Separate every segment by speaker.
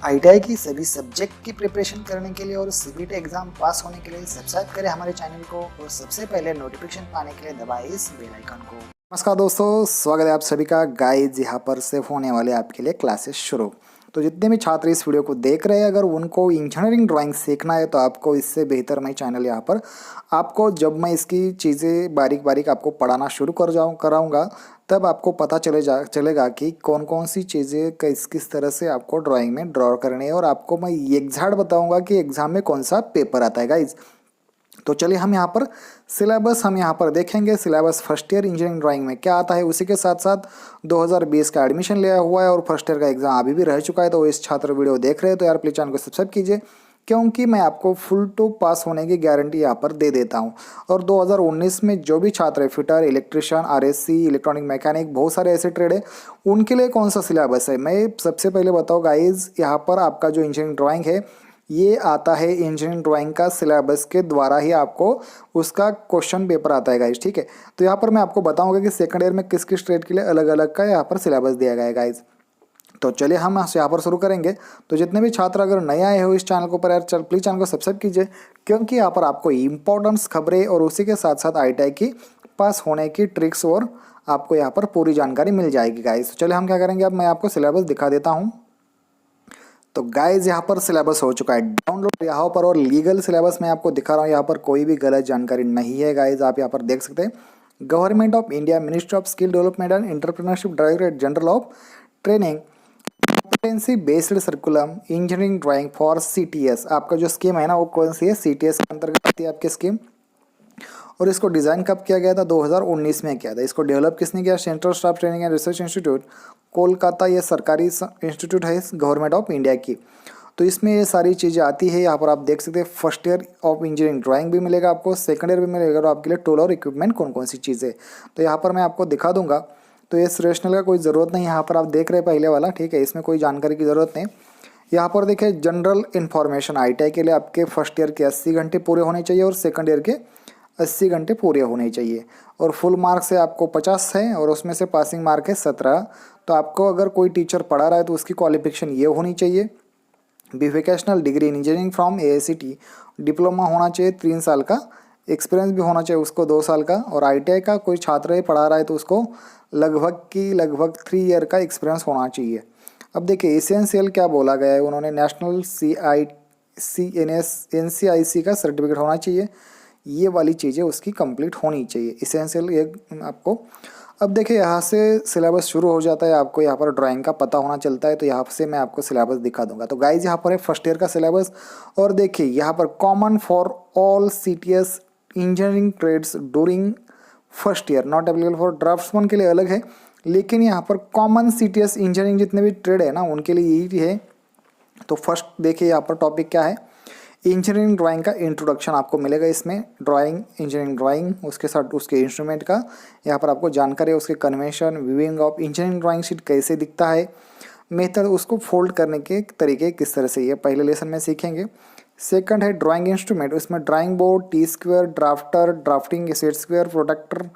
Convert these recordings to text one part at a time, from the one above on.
Speaker 1: ITI की सभी subject की प्रिपरेशन करने के लिए और सीबीटी एग्जाम पास होने के लिए सब्सक्राइब करें हमारे चैनल को और सबसे पहले नोटिफिकेशन पाने के लिए दबाएं इस बेल आइकन को। नमस्कार दोस्तों, स्वागत है आप सभी का। गाइस, यहाँ पर से होने वाले आपके लिए क्लासेस शुरू। तो जितने भी छात्र इस वीडियो को देख रहे हैं, अगर उनको इंजीनियरिंग ड्राइंग सीखना है तो आपको इससे बेहतर मैं चैनल यहाँ पर आपको जब मैं इसकी चीज़ें बारीक बारीक आपको पढ़ाना शुरू कराऊंगा तब आपको पता चलेगा कि कौन कौन सी चीज़ें किस तरह से आपको ड्राइंग में ड्रॉ करनी है, और आपको मैं एग्जैक्ट बताऊंगा कि एग्जाम में कौन सा पेपर आता है गाइज। तो चलिए हम यहाँ पर सिलेबस देखेंगे। Syllabus first year engineering drawing में क्या आता है, उसी के साथ साथ 2020 का एडमिशन लिया हुआ है और फर्स्ट ईयर का एग्जाम अभी भी रह चुका है। तो इस छात्र वीडियो देख रहे हैं तो यार प्लीज चैनल को सब्सक्राइब कीजिए, क्योंकि मैं आपको फुल टू पास होने की गारंटी यहाँ पर दे देता हूँ। और 2019 में जो भी छात्र है, fitter, electrician, RSC, electronic mechanic, बहुत सारे ऐसे ट्रेड है, उनके लिए कौन सा सिलेबस है मैं सबसे पहले बताऊँ गाइज। यहाँ पर आपका जो इंजीनियरिंग ड्राइंग है ये आता है इंजीनियरिंग ड्राइंग का सिलेबस के द्वारा ही आपको उसका क्वेश्चन पेपर आता है गाइज, ठीक है। तो यहाँ पर मैं आपको बताऊंगा कि सेकंड ईयर में किस किस ट्रेड के लिए अलग अलग का यहाँ पर सिलेबस दिया गया है गाइज। तो चलिए हम यहाँ पर शुरू करेंगे। तो जितने भी छात्र अगर नए आए हो इस चैनल को पर यार प्लीज चैनल को सब्सक्राइब कीजिए, क्योंकि यहाँ पर आपको इंपॉर्टेंट्स खबरें और उसी के साथ साथ आईटीआई की पास होने की ट्रिक्स और आपको यहाँ पर पूरी जानकारी मिल जाएगी गाइज। तो चलिए हम क्या करेंगे, अब मैं आपको सिलेबस दिखा देता हूँ। तो गाइज यहाँ पर सिलेबस हो चुका है डाउनलोड यहाँ पर, और लीगल सिलेबस मैं आपको दिखा रहा हूँ। यहाँ पर कोई भी गलत जानकारी नहीं है गाइज, आप यहाँ पर देख सकते हैं। Government of India, ministry of skill development and entrepreneurship, directorate general of training, competency based सर्कुलम engineering drawing for CTS. आपका जो स्कीम है ना वो कौन सी है, सीटीएस के अंतर्गत आती है आपकी स्कीम। और इसको डिज़ाइन कब किया गया था, 2019 में किया था। इसको डेवलप किसने किया, central staff training and research institute Kolkata. ये सरकारी इंस्टीट्यूट है गवर्नमेंट ऑफ इंडिया की। तो इसमें ये सारी चीज़ें आती है। यहाँ पर आप देख सकते हैं first year of engineering drawing भी मिलेगा आपको, सेकंड ईयर भी मिलेगा, और आपके लिए टूल और इक्विपमेंट कौन कौन सी चीज़ें। तो यहाँ पर मैं आपको दिखा दूंगा। तो ये रेशनल का कोई ज़रूरत नहीं, यहाँ पर आप देख रहे हैं पहले वाला, ठीक है, इसमें कोई जानकारी की ज़रूरत नहीं। यहाँ पर देखिए जनरल इन्फॉर्मेशन, आईटीआई के लिए आपके फर्स्ट ईयर के 80 घंटे पूरे होने चाहिए और सेकंड ईयर के 80 घंटे पूरे होने चाहिए। और फुल मार्क से आपको 50 है और उसमें से पासिंग मार्क है 17। तो आपको अगर कोई टीचर पढ़ा रहा है तो उसकी क्वालिफिकेशन ये होनी चाहिए, बिफिकेशनल degree in engineering from AICTE, diploma होना चाहिए 3 साल का, एक्सपीरियंस भी होना चाहिए उसको 2 साल का, और आईटीआई का कोई छात्र है पढ़ा रहा है तो उसको लगभग 3 ईयर का एक्सपीरियंस होना चाहिए। अब देखिए एसेंशियल क्या बोला गया है, उन्होंने नेशनल एनसीआईसी का सर्टिफिकेट होना चाहिए, ये वाली चीज़ें उसकी कंप्लीट होनी चाहिए, इसेंशियल ये आपको। अब देखिए यहाँ से सिलेबस शुरू हो जाता है, आपको यहाँ पर ड्राइंग का पता होना चलता है। तो यहाँ से मैं आपको सिलेबस दिखा दूंगा। तो गाइज यहाँ पर है फर्स्ट ईयर का सिलेबस, और देखिए यहाँ पर common for all CTS engineering trades during first year, not available for draftsman के लिए अलग है, लेकिन यहाँ पर कॉमन सीटीएस इंजीनियरिंग जितने भी ट्रेड है ना उनके लिए यही है। तो फर्स्ट देखिए यहाँ पर टॉपिक क्या है, इंजीनियरिंग ड्राइंग का इंट्रोडक्शन आपको मिलेगा इसमें। ड्राइंग, इंजीनियरिंग ड्राइंग, उसके साथ उसके इंस्ट्रूमेंट का यहाँ पर आपको जानकारी है, उसके convention, viewing of engineering drawing sheet कैसे दिखता है, मेथड, उसको फोल्ड करने के तरीके किस तरह से, ये पहले लेसन में सीखेंगे। सेकंड है ड्राइंग इंस्ट्रूमेंट, उसमें drawing board, T square, drafter, drafting set square, protractor,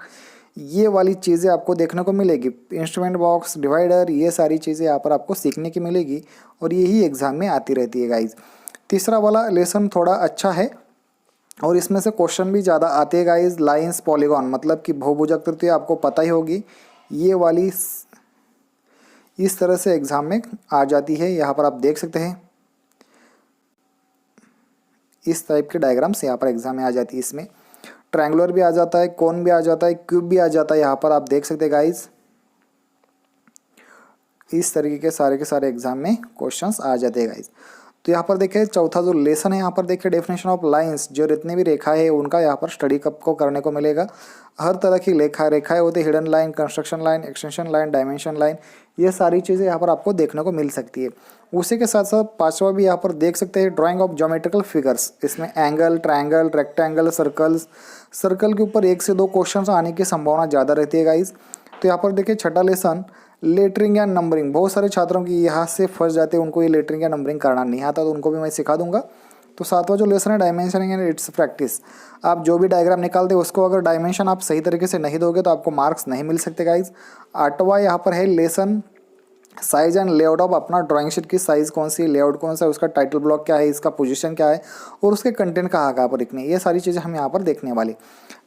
Speaker 1: ये वाली चीज़ें आपको देखने को मिलेगी। इंस्ट्रूमेंट बॉक्स, डिवाइडर, ये सारी चीज़ें यहाँ पर आपको सीखने की मिलेगी, और यही एग्जाम में आती रहती है गाइज। तीसरा वाला लेसन थोड़ा अच्छा है और इसमें से क्वेश्चन भी ज़्यादा आते हैं गाइज। लाइंस, पॉलीगॉन, मतलब कि बहुभुजक तृतीय आपको पता ही होगी, ये वाली इस तरह से एग्जाम में आ जाती है। यहाँ पर आप देख सकते हैं इस टाइप के डायग्राम्स यहाँ पर एग्जाम में आ जाती है। इसमें ट्रायंगुलर भी आ जाता है, कोन भी आ जाता है, क्यूब भी आ जाता है। यहाँ पर आप देख सकते हैं गाइज, इस तरीके के सारे एग्जाम में क्वेश्चंस आ जाते हैं गाइज। तो यहाँ पर देखिए चौथा जो लेसन है, यहाँ पर देखिए डेफिनेशन ऑफ लाइंस, जो जितनी भी रेखा है उनका यहाँ पर स्टडी कब को करने को मिलेगा। हर तरह की रेखाएं होती है, hidden line, construction line, extension line, dimension line, ये सारी चीज़ें यहाँ पर आपको देखने को मिल सकती है। उसी के साथ साथ पांचवा भी यहाँ पर देख सकते हैं, ड्राइंग ऑफ ज्योमेट्रिकल फिगर्स। इसमें angle, triangle, rectangle, circles, circle के ऊपर 1 से 2 क्वेश्चन आने की संभावना ज़्यादा रहती है गाइज। तो यहाँ पर देखिए छठा लेसन, लेटरिंग या नंबरिंग, बहुत सारे छात्रों की यहाँ से फंस जाते हैं, उनको ये लेटरिंग या नंबरिंग करना नहीं आता, तो उनको भी मैं सिखा दूंगा। तो सातवां जो लेसन है डायमेंशनिंग एंड इट्स प्रैक्टिस, आप जो भी डायग्राम निकालते हो उसको अगर डायमेंशन आप सही तरीके से नहीं दोगे तो आपको मार्क्स नहीं मिल सकते गाइज। आठवां यहाँ पर है lesson size and layout of अपना ड्राइंग शीट की साइज़ कौन सी, लेआउट कौन सा है, उसका टाइटल ब्लॉक क्या है, इसका पोजीशन क्या है और उसके कंटेंट कहाँ कहाँ पर लिखने, ये सारी चीज़ें हम यहाँ पर देखने वाली।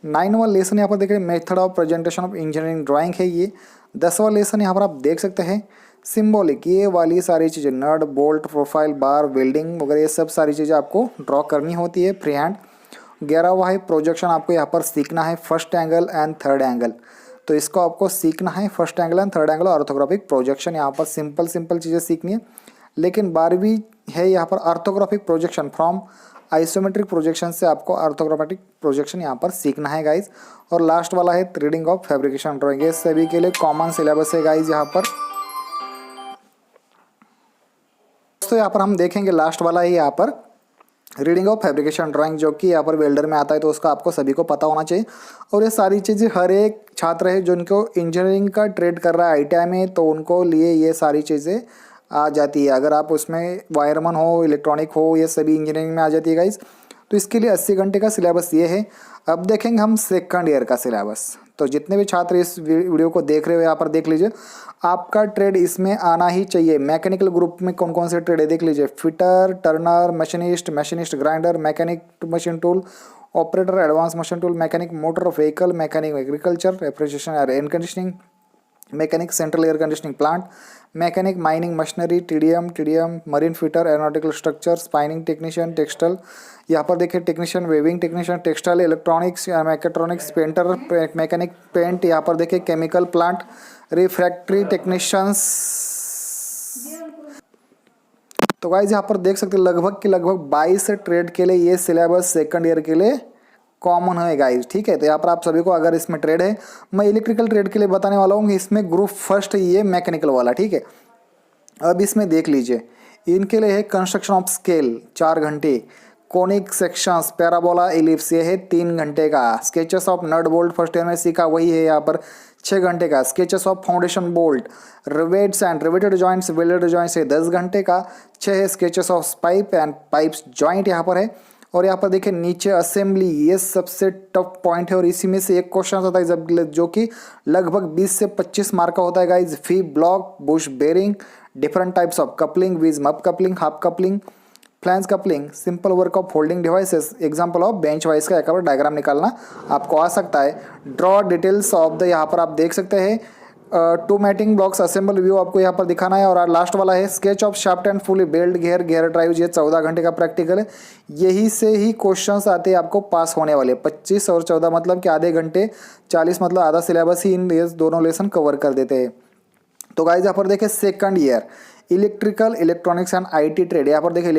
Speaker 1: 9वां लेसन यहाँ पर देख रहे हैं method of presentation of engineering drawing है ये। 10वां लेसन यहाँ पर आप देख सकते हैं सिम्बॉलिक, ये वाली सारी चीज़ें नट बोल्ट प्रोफाइल बार वेल्डिंग वगैरह ये सब सारी चीज़ें आपको ड्रॉ करनी होती है फ्री हैंड। 11वां है प्रोजेक्शन, आपको यहाँ पर सीखना है first angle and third angle, तो इसको आपको सीखना है first angle and third angle orthographic projection, यहाँ पर सिंपल चीज़ें सीखनी है। लेकिन 12वीं है यहाँ पर orthographic projection from isometric projection से आपको ऑर्थोग्राफिक प्रोजेक्शन यहाँ पर सीखना है गाइज। और लास्ट वाला है रीडिंग ऑफ फैब्रिकेशन ड्राइंग, ये सभी के लिए कॉमन सिलेबस है गाइज यहाँ पर। तो यहाँ पर हम देखेंगे लास्ट वाला है यहाँ पर रीडिंग ऑफ फैब्रिकेशन ड्राइंग, जो कि यहाँ पर वेल्डर में आता है, तो उसका आपको सभी को पता होना चाहिए। और ये सारी चीज़ें हर एक छात्र है जिनको इंजीनियरिंग का ट्रेड कर रहा है ITI में, तो उनको लिए ये सारी चीज़ें आ जाती है। अगर आप उसमें वायरमैन हो, इलेक्ट्रॉनिक हो, ये सभी इंजीनियरिंग में आ जाती है गाइज। तो इसके लिए 80 घंटे का सिलेबस ये है। अब देखेंगे हम सेकंड ईयर का सिलेबस। तो जितने भी छात्र इस वीडियो को देख रहे हो यहाँ पर देख लीजिए, आपका ट्रेड इसमें आना ही चाहिए। मैकेनिकल ग्रुप में कौन कौन से ट्रेड है देख लीजिए, fitter, turner, machinist grinder, mechanic machine tool operator, advance machine tool, mechanic motor vehicle, mechanic agriculture, refrigeration air conditioning, mechanic central air conditioning plant, mechanic mining machinery, TDM marine fitter, aeronautical structure, spinning technician, textile, यहाँ पर देखिए technician, weaving technician, textile, electronics, mechatronics, painter, mechanic paint, यहाँ पर देखिए chemical plant, refractory technicians. तो guys यहाँ पर देख सकते हैं लगभग 22 ट्रेड के लिए ये सिलेबस सेकंड ईयर के लिए कॉमन है गाइज, ठीक है। तो यहाँ पर आप सभी को अगर इसमें ट्रेड है, मैं इलेक्ट्रिकल ट्रेड के लिए बताने वाला हूँ, इसमें ग्रुप फर्स्ट ये मैकेनिकल वाला, ठीक है। अब इसमें देख लीजिए, इनके लिए है कंस्ट्रक्शन ऑफ स्केल 4 घंटे, कोनिक सेक्शंस, पैराबोला, इलिप्स ये है 3 घंटे का, sketches of nut bolt first year में सीखा वही है यहाँ पर 6 घंटे का, sketches of foundation bolt, rivets and riveted joints, welded joints है 10 घंटे का, 6 है sketches of pipe and pipes joint यहाँ पर है। और यहाँ पर देखिए नीचे असेंबली, ये सबसे टफ पॉइंट है और इसी में से एक क्वेश्चन आता है जो कि लगभग 20 से 25 मार्क का होता है guys. V block, bush bearing, different types of coupling, विज मप coupling, half coupling, flange coupling, simple work of holding devices, example of bench vice का एक बार डायग्राम निकालना आपको आ सकता है। ड्रॉ डिटेल्स ऑफ द, यहाँ पर आप देख सकते हैं 2 मैटिंग ब्लॉक्स असेंबल व्यू आपको यहाँ पर दिखाना है। और लास्ट वाला है sketch of shaft and fully belt gear drive, ये 14 घंटे का प्रैक्टिकल है। यही से ही क्वेश्चंस आते हैं आपको पास होने वाले, 25 और 14 मतलब कि आधे घंटे, 40 मतलब आधा सिलेबस ही इन दोनों लेसन कवर कर देते हैं। तो गाइज यहाँ पर देखिए second year electrical electronics and IT trade, यहाँ पर देखिए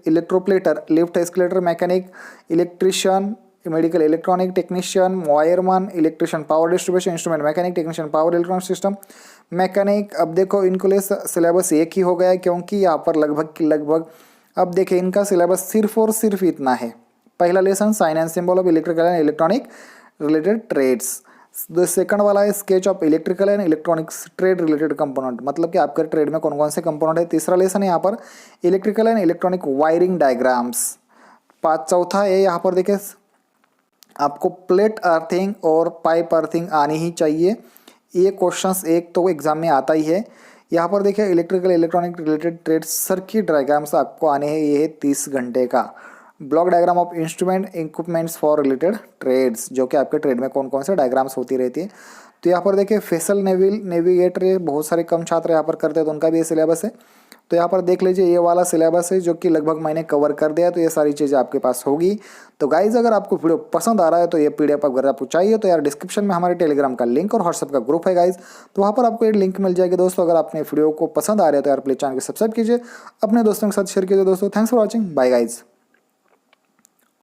Speaker 1: electroplater, lift escalator mechanic, electrician, medical electronic technician, wireman, electrician, power distribution instrument mechanic, technician, power electronic system mechanic. अब देखो इनके लिए सिलेबस एक ही हो गया है, क्योंकि यहाँ पर लगभग अब देखिए इनका सिलेबस सिर्फ और सिर्फ इतना है। पहला lesson sign and symbol of electrical and electronic related trades, second वाला है sketch of electrical and electronics trade related component, मतलब कि आपके ट्रेड में कौन कौन से कंपोनेंट है। तीसरा लेसन है यहाँ पर electrical and electronic wiring diagrams. चौथा है यहाँ पर देखिए आपको प्लेट अर्थिंग और पाइप अर्थिंग आनी ही चाहिए, ये क्वेश्चंस एक तो एग्जाम में आता ही है। यहाँ पर देखिए electrical electronic related trade circuit diagrams आपको आने हैं, ये है 30 घंटे का। Block diagram of instrument equipments for related trades, जो कि आपके ट्रेड में कौन कौन से डायग्राम्स होती रहती है। तो यहाँ पर देखिए फेसल नेविगेटर, बहुत सारे कम छात्र यहाँ पर करते हैं, तो उनका भी ये सिलेबस है। तो यहाँ पर देख लीजिए ये वाला सिलेबस है जो कि लगभग मैंने कवर कर दिया, तो ये सारी चीज़ें आपके पास होगी। तो गाइज अगर आपको वीडियो पसंद आ रहा है तो ये PDF अगर आपको चाहिए तो यार डिस्क्रिप्शन में हमारे टेलीग्राम का लिंक और व्हाट्सएप का ग्रुप है गाइज, तो वहाँ पर आपको ये लिंक मिल जाएगी दोस्तों। अगर आपने वीडियो को पसंद आ रहा है तो यार प्लीज चैनल को सब्सक्राइब कीजिए, अपने दोस्तों के साथ शेयर कीजिए दोस्तों। Thanks for watching, bye guys.